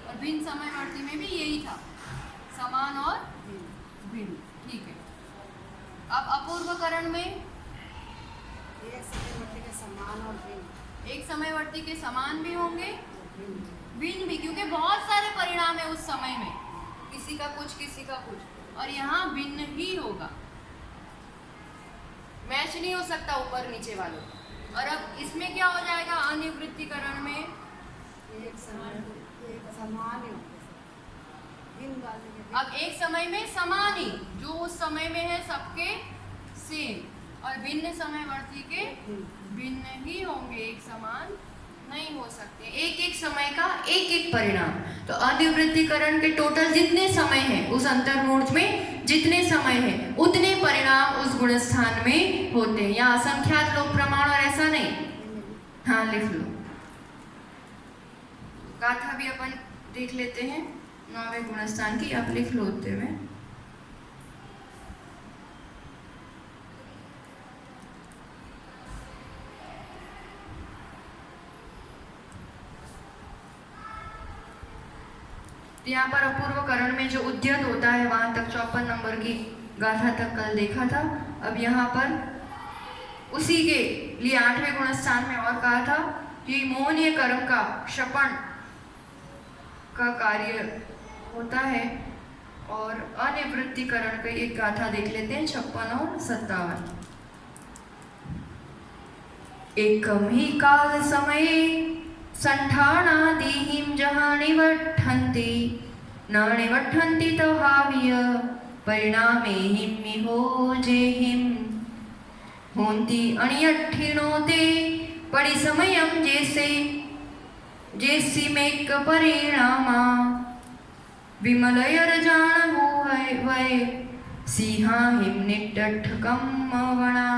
और भिन्न समयवर्ती में भी यही था, समान और भिन्न, ठीक है। अब अपूर्वकरण में एक समयवर्ती के समान और भिन्न, एक समयवर्ती के समान भी होंगे, भिन्न भी, क्योंकि बहुत सारे परिणाम है उस समय में, किसी का कुछ किसी का कुछ, और यहाँ भिन्न ही होगा, मैच नहीं हो सकता ऊपर नीचे वालों। और अब इसमें क्या हो जाएगा? अनिवृत्तिकरण में एक समय एक समान ही होंगे, भिन्न वाले के अब एक समय में समान ही, जो उस समय में है सबके सेम, और भिन्न समयवर्ती के भिन्न ही होंगे, एक समान नहीं हो सकते। एक एक समय का एक एक परिणाम। तो अनिवृत्तिकरण के टोटल जितने समय हैं उस अंतर्मूर्त में, जितने समय है उतने परिणाम उस गुणस्थान में होते हैं। यहाँ असंख्यात लोक प्रमाण और ऐसा नहीं। हाँ, लिख लो। गाथा भी अपन देख लेते हैं 9वें गुणस्थान की, आप लिख लो होते हुए। यहाँ पर अपूर्वकरण में जो उद्यत होता है वहां तक 54 नंबर की गाथा तक कल देखा था। अब यहाँ पर उसी के लिए 8वें गुणस्थान में और कहा था कि मोहनीय कर्म का क्षपण का कार्य होता है। और अनिवृत्तिकरण का एक गाथा देख लेते हैं 56 और 57। एकम ही काल समय संठाना दीहिम जहाँ निवठन्ति न निवठन्ति तो हाविय परिणामे हिम्मी हो जे हिम होंती अणियठिणो ते पड़ी समयम जैसे जैसी मेक परिणामा विमलयर जान हो है वै सिंहा हिम निटठ कम वणा।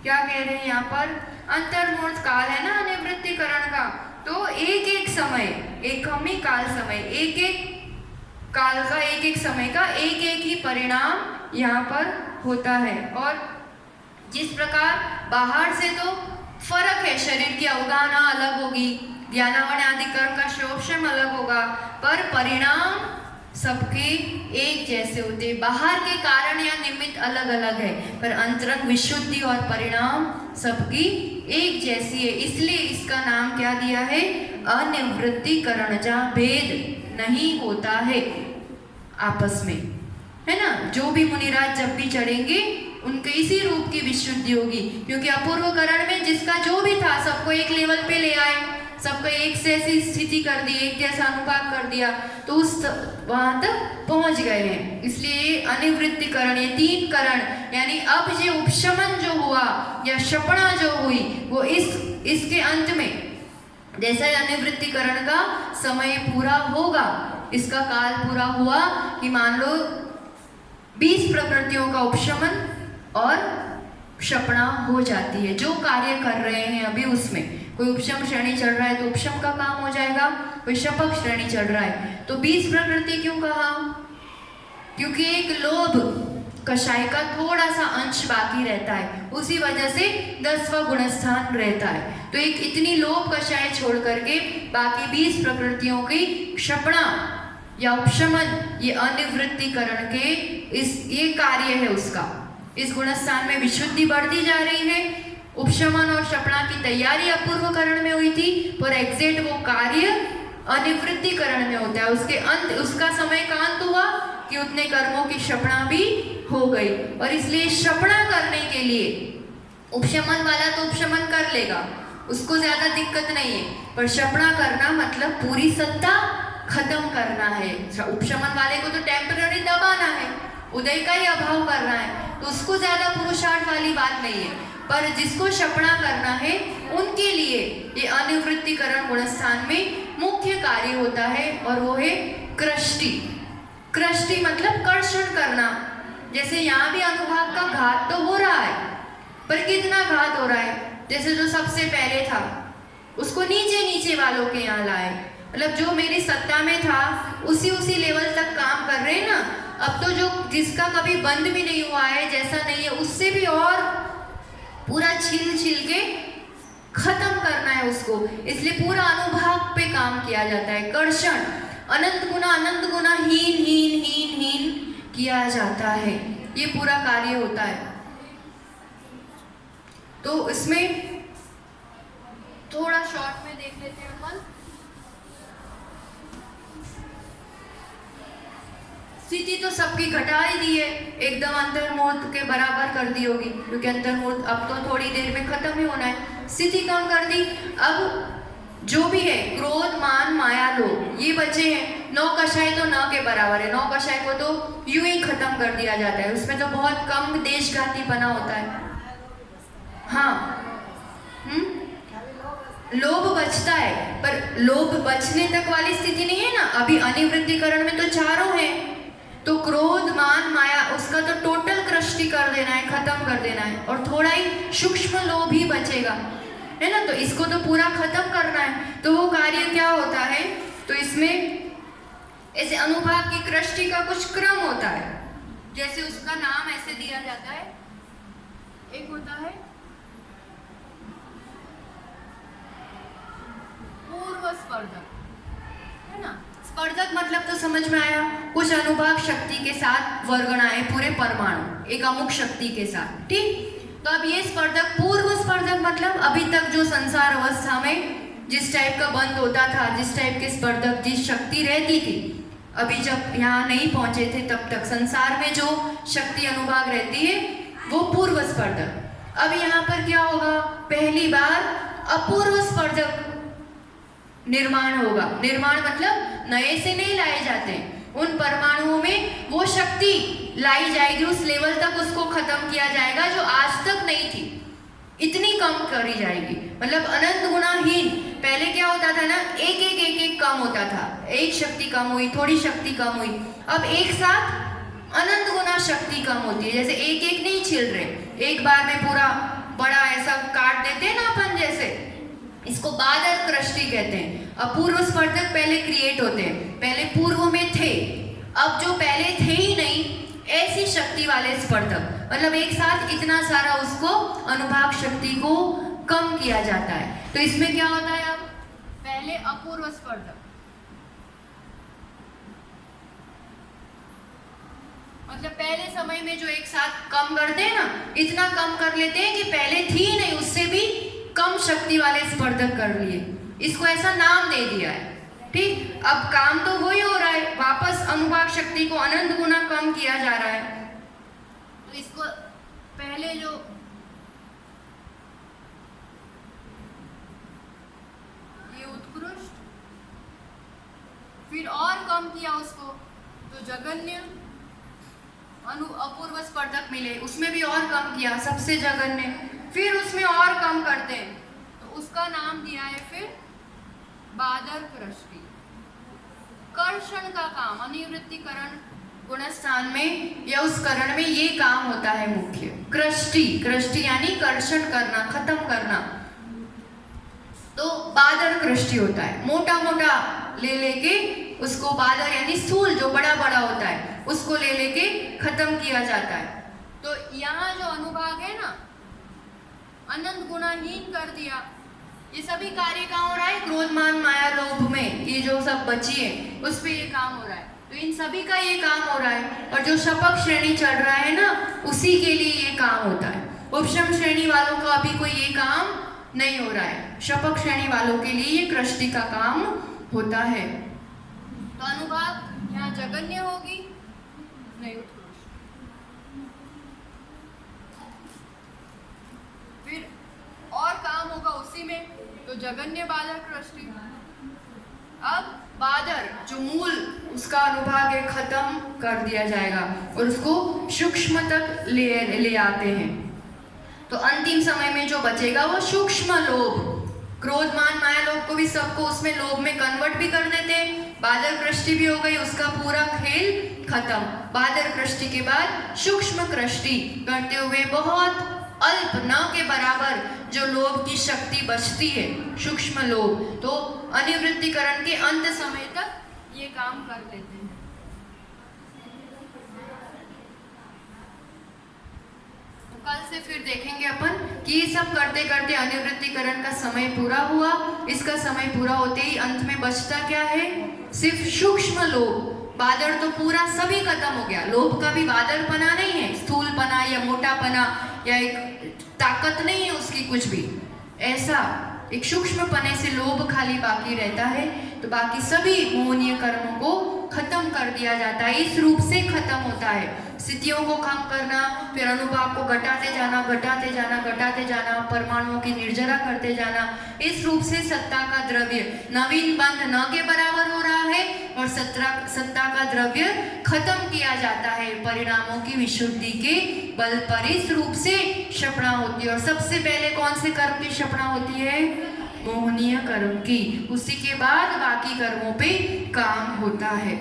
क्या कह रहे हैं यहाँ पर? अंतर्मूर्त काल है ना अनिवृत्तिकरण का, तो एक एक समय, एक ही काल समय, एक एक काल का, एक एक समय का एक एक ही परिणाम यहाँ पर होता है। और जिस प्रकार बाहर से तो फर्क है, शरीर की अवगाहना अलग होगी, ज्ञानावरण आदि कर्म का शोषण अलग होगा, पर परिणाम सबके एक जैसे होते। बाहर के कारण या निमित्त अलग अलग है, पर अंतरंग विशुद्धि और परिणाम सबकी एक जैसी है। इसलिए इसका नाम क्या दिया है? अनिवृत्तिकरण, जहाँ भेद नहीं होता है आपस में, है ना। जो भी मुनिराज जब भी चढ़ेंगे उनके इसी रूप की विशुद्धि होगी, क्योंकि अपूर्वकरण में जिसका जो भी था सबको एक लेवल पे ले आए, सबको एक से ऐसी स्थिति कर दी, एक जैसा अनुभाग कर दिया, तो उस वहां तक पहुंच गए हैं। इसलिए अनिवृत्तिकरण, ये तीन करण, यानी अब जो उपशमन जो हुआ या शपणा जो हुई वो इसके अंत में, जैसा अनिवृत्तिकरण का समय पूरा होगा, इसका काल पूरा हुआ कि मान लो 20 प्रकृतियों का उपशमन और शपणा हो जाती है। जो कार्य कर रहे हैं अभी उसमें, कोई उपशम श्रेणी चढ़ रहा है तो उपशम का काम हो जाएगा, कोई शपक श्रेणी चढ़ रहा है तो 20 प्रकृति क्यों कहा? क्योंकि एक लोभ कषाय का थोड़ा सा अंश बाकी रहता है, उसी वजह से 10वां गुणस्थान रहता है। तो एक इतनी लोभ कषाय छोड़ करके बाकी 20 प्रकृतियों की क्षपणा या उपशमन, ये अनिवृत्तिकरण के ये कार्य है उसका। इस गुणस्थान में विशुद्धि बढ़ती जा रही है। उपशमन और क्षपणा की तैयारी अपूर्वकरण में हुई थी, पर एग्जैक्ट वो कार्य अनिवृत्तिकरण में होता है। उसके अंत, उसका समय का अंत हुआ कि उतने कर्मों की क्षपणा भी हो गई। और इसलिए क्षपणा करने के लिए उपशमन वाला तो उपशमन कर लेगा, उसको ज्यादा दिक्कत नहीं है, पर क्षपणा करना मतलब पूरी सत्ता खत्म करना है। उपशमन वाले को तो टेम्पररी दबाना है, उदय का ही अभाव कर रहा है, तो उसको ज्यादा पुरुषार्थ वाली बात नहीं है। पर जिसको क्षपणा करना है उनके लिए ये अनिवृत्तिकरण गुणस्थान में मुख्य कार्य होता है, और वो है कृष्टि। कृष्टि मतलब कर्षण करना। जैसे यहाँ भी अनुभाग का घात तो हो रहा है, पर कितना घात हो रहा है? जैसे जो सबसे पहले था उसको नीचे नीचे वालों के यहाँ लाए, मतलब जो मेरी सत्ता में था उसी लेवल तक काम कर रहे हैं ना। अब तो जो जिसका कभी बंद भी नहीं हुआ है, जैसा नहीं है, उससे भी और पूरा छील के खत्म करना है उसको। इसलिए पूरा अनुभाग पे काम किया जाता है। कर्षण, अनंत गुना हीन हीन हीन हीन किया जाता है, ये पूरा कार्य होता है। तो इसमें थोड़ा शॉर्ट में देख लेते हैं अपन। स्थिति तो सबकी घटा ही दी है, एकदम अंतर्मूर्त के बराबर कर दी होगी, क्योंकि अंतर्मूर्त अब तो थोड़ी देर में खत्म ही होना है। स्थिति कम कर दी। अब जो भी है क्रोध मान माया लोभ ये बचे हैं। 9 कषाय तो 9 के बराबर है, 9 कषाय को तो यूं ही खत्म कर दिया जाता है, उसमें तो बहुत कम देशघाती बना होता है। हाँ, लोभ बचता है, पर लोभ बचने तक वाली स्थिति नहीं है ना। अभी अनिवृत्तिकरण में तो चारों हैं, तो क्रोध मान माया उसका तो टोटल कृष्टि कर देना है, खत्म कर देना है, और थोड़ा ही सूक्ष्म लोभ ही बचेगा, है ना। तो इसको तो पूरा खत्म करना है। तो वो कार्य क्या होता है? तो इसमें ऐसे अनुभाग की कृष्टि का कुछ क्रम होता है, जैसे उसका नाम ऐसे दिया जाता है। एक होता है पूर्व स्पर्धक, है ना। स्पर्धक मतलब तो समझ में आया, कुछ अनुभाग शक्ति के साथ वर्गणाएं, पूरे परमाणु एक अमुक शक्ति के साथ, ठीक। तो अब ये स्पर्धक, पूर्व स्पर्धक मतलब अभी तक जो संसार अवस्था में जिस टाइप का बंद होता था, जिस टाइप के स्पर्धक, जिस शक्ति रहती थी, अभी जब यहाँ नहीं पहुंचे थे तब तक संसार में जो शक्ति अनुभाग रहती है वो पूर्व स्पर्धक। अब यहाँ पर क्या होगा? पहली बार अपूर्व स्पर्धक निर्माण होगा। निर्माण मतलब नए से नहीं लाए जाते, उन परमाणुओं में वो शक्ति लाई जाएगी, उस लेवल तक उसको खत्म किया जाएगा जो आज तक नहीं थी, इतनी कम करी जाएगी। मतलब अनंत गुणाहीन। पहले क्या होता था ना, एक कम होता था, एक शक्ति कम हुई, थोड़ी शक्ति कम हुई, अब एक साथ अनंत गुना शक्ति कम होती है। जैसे एक नहीं छिल रहे, एक बार में पूरा बड़ा ऐसा काट देते हैं ना अपन, जैसे इसको बादर कृष्टि कहते हैं। अपूर्व स्पर्धक पहले क्रिएट होते हैं, पहले पूर्व में थे, अब जो पहले थे ही नहीं ऐसी शक्ति वाले स्पर्धक, मतलब एक साथ इतना सारा उसको अनुभाग शक्ति को कम किया जाता है। तो इसमें क्या होता है, अब पहले अपूर्व स्पर्धक, मतलब पहले समय में जो एक साथ कम करते हैं ना, इतना कम कर लेते हैं कि पहले थी नहीं, उससे भी कम शक्ति वाले स्पर्धक कर लिए, इसको ऐसा नाम दे दिया है। ठीक, अब काम तो वही हो रहा है, वापस अनुभाग शक्ति को अनंत गुना कम किया जा रहा है। तो इसको पहले जो ये उत्कृष्ट, फिर और कम किया उसको तो जगन्य, अपूर्व स्पर्धक मिले, उसमें भी और कम किया, सबसे जगन्य, फिर उसमें और कम करते हैं तो उसका नाम दिया है फिर बादर कृष्टि। कर्षण का काम, अनिवृत्तिकरण गुणस्थान में या उस करण में ये काम होता है मुख्य। कृष्टि, कृष्टि यानी कर्षण करना, खत्म करना, तो बादर कृष्टि होता है। मोटा मोटा ले लेके उसको बादर यानी स्थूल जो बड़ा बड़ा होता है उसको ले लेके खत्म किया जाता है। तो यहाँ जो अनुभाग है ना, अनंत गुणाहीन कर दिया। ये सभी कार्य कहाँ हो रहा है, क्रोध मान माया लोभ में, ये जो सब बची है उस पे ये काम हो रहा है। तो इन सभी का ये काम हो रहा है, और जो शपक श्रेणी चढ़ रहा है ना, उसी के लिए ये काम होता है। उपशम श्रेणी वालों का अभी कोई ये काम नहीं हो रहा है, शपक श्रेणी वालों के लिए ये कृष्टि का काम होता है। तो अनुभाग यहाँ जगन्य होगी, नहीं उत्कृष्ट, फिर और काम होगा उसी में, तो जगन्य बादर कृष्टि। अब बादर जो मूल उसका अनुभाग है खत्म कर दिया जाएगा और उसको सूक्ष्म तक ले आते हैं। तो अंतिम समय में जो बचेगा वो सूक्ष्म लोभ, क्रोध मान माया लोभ को भी सबको उसमें लोभ में कन्वर्ट भी कर देते हैं। बादर कृष्टि भी हो गई, उसका पूरा खेल खत्म। बादर कृष्टि के बाद सूक्ष्म कृष्टि करते हुए बहुत अल्प न के बराबर जो लोभ की शक्ति बचती है, सूक्ष्म लोभ, तो अनिवृत्तिकरण के अंत समय तक ये काम कर लेते हैं। तो कल से फिर देखेंगे अपन कि ये सब करते करते अनिवृत्तिकरण का समय पूरा हुआ। इसका समय पूरा होते ही अंत में बचता क्या है, सिर्फ सूक्ष्म लोभ। बादर तो पूरा सभी खत्म हो गया, लोभ का भी बादर पना नहीं है, स्थूल पना या मोटा पना या एक ताकत नहीं है उसकी कुछ भी, ऐसा एक सूक्ष्म पने से लोभ खाली बाकी रहता है। तो बाकी सभी मोहनीय कर्मों को खत्म कर दिया जाता है, इस रूप से खत्म होता है। स्थितियों को कम करना, फिर अनुभाग को घटाते जाना, घटाते जाना, घटाते जाना, परमाणुओं की निर्जरा करते जाना, इस रूप से सत्ता का द्रव्य नवीन बंध न के बराबर हो रहा है और सत्ता का द्रव्य खत्म किया जाता है परिणामों की विशुद्धि के बल पर। इस रूप से क्षपणा होती है। और सबसे पहले कौन से कर्म की क्षपणा होती है, मोहनीय कर्म की, उसी के बाद बाकी कर्मों पे काम होता है।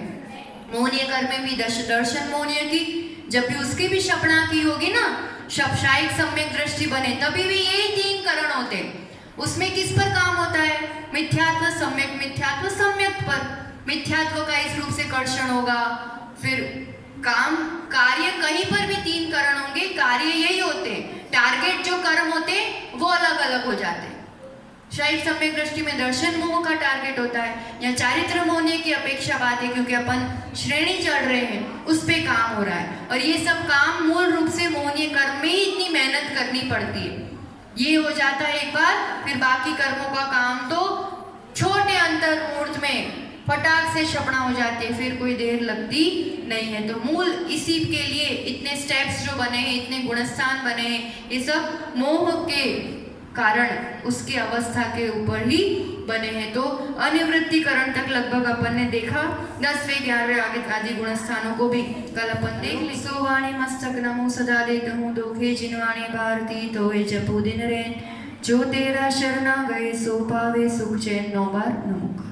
मोहनीय कर्म में भी दर्शन मोहनीय की, जब भी उसकी भी क्षपणा की होगी ना, शब्दायिक सम्यक दृष्टि बने, तभी भी यही 3 करण होते हैं। उसमें किस पर काम होता है, मिथ्यात्व सम्यक, मिथ्यात्व सम्यक पर। मिथ्यात्व का इस रूप से कर्षण होगा। फिर काम कार्य कहीं पर भी 3 करण होंगे, कार्य यही होते हैं, टारगेट जो कर्म होते हैं वो अलग अलग हो जाते हैं। शायद सम्यक दृष्टि में दर्शन मोह का टारगेट होता है, या चारित्र मोहनीय की अपेक्षा बात है क्योंकि अपन श्रेणी चढ़ रहे हैं, उस पे काम हो रहा है। और ये सब काम मूल रूप से मोहनीय कर्म में ही इतनी मेहनत करनी पड़ती है। ये हो जाता है एक बार, फिर बाकी कर्मों का काम तो छोटे अंतर मूर्त में फटाक से क्षपणा हो जाती है, फिर कोई देर लगती नहीं है। तो मूल इसी के लिए इतने स्टेप्स जो बने हैं, इतने गुणस्थान बने हैं, ये सब मोह के कारण उसकी अवस्था के ऊपर ही बने हैं। तो अनिवृत्तिकरण तक लगभग अपन ने देखा। 10वें 11वें आदि गुण स्थानों को भी कल अपन देख ली। सोवाणी मस्तक नमो सदा देता हूँ दोखे जिनवाणी भारती तो ये जपू दिन रेन जो तेरा शरणा गए सो पावे सुख चैन 9 बार नमो।